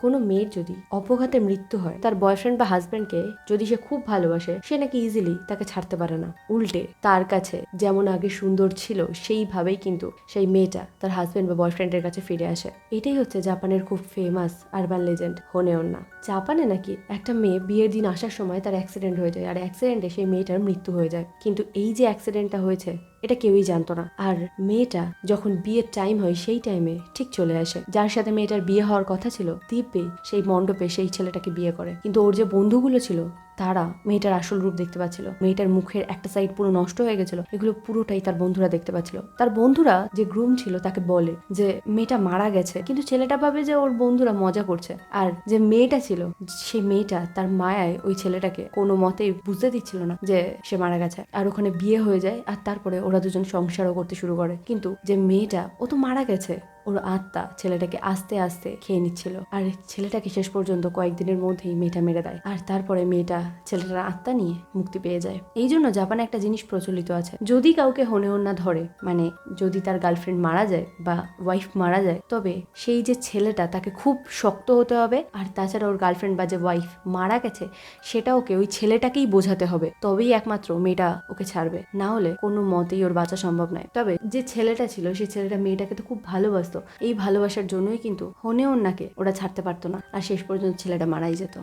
কোনো মেয়ের যদি অপঘাতে মৃত্যু হয়, তার বয়ফ্রেন্ড বা হাজব্যান্ডকে যদি সে খুব ভালোবাসে, সে নাকি ইজিলি তাকে ছাড়তে পারে না। উল্টে তার কাছে যেমন আগে সুন্দর ছিল সেইভাবেই কিন্তু সেই মেয়েটা তার হাজব্যান্ড বা বয়ফ্রেন্ডের কাছে ফিরে আসে। এটাই হচ্ছে জাপানের খুব ফেমাস আরবান লেজেন্ড হোনেওন্না। জাপানে নাকি একটা মেয়ে বিয়ের দিন আসার সময় তার অ্যাক্সিডেন্ট হয়ে যায়, আর অ্যাক্সিডেন্টে সেই মেয়েটার মৃত্যু হয়ে যায়। কিন্তু এই যে অ্যাক্সিডেন্টটা হয়েছে এটা কেউই জানতো না। আর মেয়েটা যখন বিয়ের টাইম হয় সেই টাইমে ঠিক চলে আসে। যার সাথে মেয়েটার বিয়ে হওয়ার কথা ছিল দিব্যে সেই মণ্ডপে সেই ছেলেটাকে বিয়ে করে। কিন্তু ওর যে বন্ধুগুলো ছিল তারা মেয়েটার আসল রূপ দেখতে পাচ্ছিল। মেয়েটার মুখের একটা সাইড পুরো নষ্ট হয়ে গেছিল, এগুলো পুরোটাই তার বন্ধুরা দেখতে পাচ্ছিল। তার বন্ধুরা যে গ্রুম ছিল তাকে বলে যে মেয়েটা মারা গেছে, কিন্তু ছেলেটা ভাবে যে ওর বন্ধুরা মজা করছে। আর যে মেয়েটা ছিল সেই মেয়েটা তার মায়ায় ওই ছেলেটাকে কোনো মতেই বুঝতে দিচ্ছিল না যে সে মারা গেছে। আর ওখানে বিয়ে হয়ে যায়, আর তারপরে ওরা দুজন সংসারও করতে শুরু করে। কিন্তু যে মেয়েটা ও তো মারা গেছে, ওর আত্মা ছেলেটাকে আস্তে আস্তে খেয়ে নিচ্ছিল। আর ছেলেটাকে শেষ পর্যন্ত কয়েকদিনের মধ্যেই মেয়েটা মেরে দেয়। আর তারপরে মেয়েটা ছেলেটার আত্মা নিয়ে মুক্তি পেয়ে যায়। এই জন্য জাপানে একটা জিনিস প্রচলিত আছে, যদি কাউকে হোনেওন্না ধরে, মানে যদি তার গার্লফ্রেন্ড মারা যায় বা ওয়াইফ মারা যায়, তবে সেই যে ছেলেটা তাকে খুব শক্ত হতে হবে। আর তাছাড়া ওর গার্লফ্রেন্ড বা যে ওয়াইফ মারা গেছে সেটা ওকে ওই ছেলেটাকেই বোঝাতে হবে, তবেই একমাত্র মেয়েটা ওকে ছাড়বে। না হলে কোনো মতেই ওর বাঁচা সম্ভব নয়। তবে যে ছেলেটা ছিল সেই ছেলেটা মেয়েটাকে তো খুব ভালোবাসতো। এই ভালোবাসার জন্যই কিন্তু হোনেওন্নাকে ওরা ছাড়তে পারতো না, আর শেষ পর্যন্ত ছেলেটা মারাই যেত।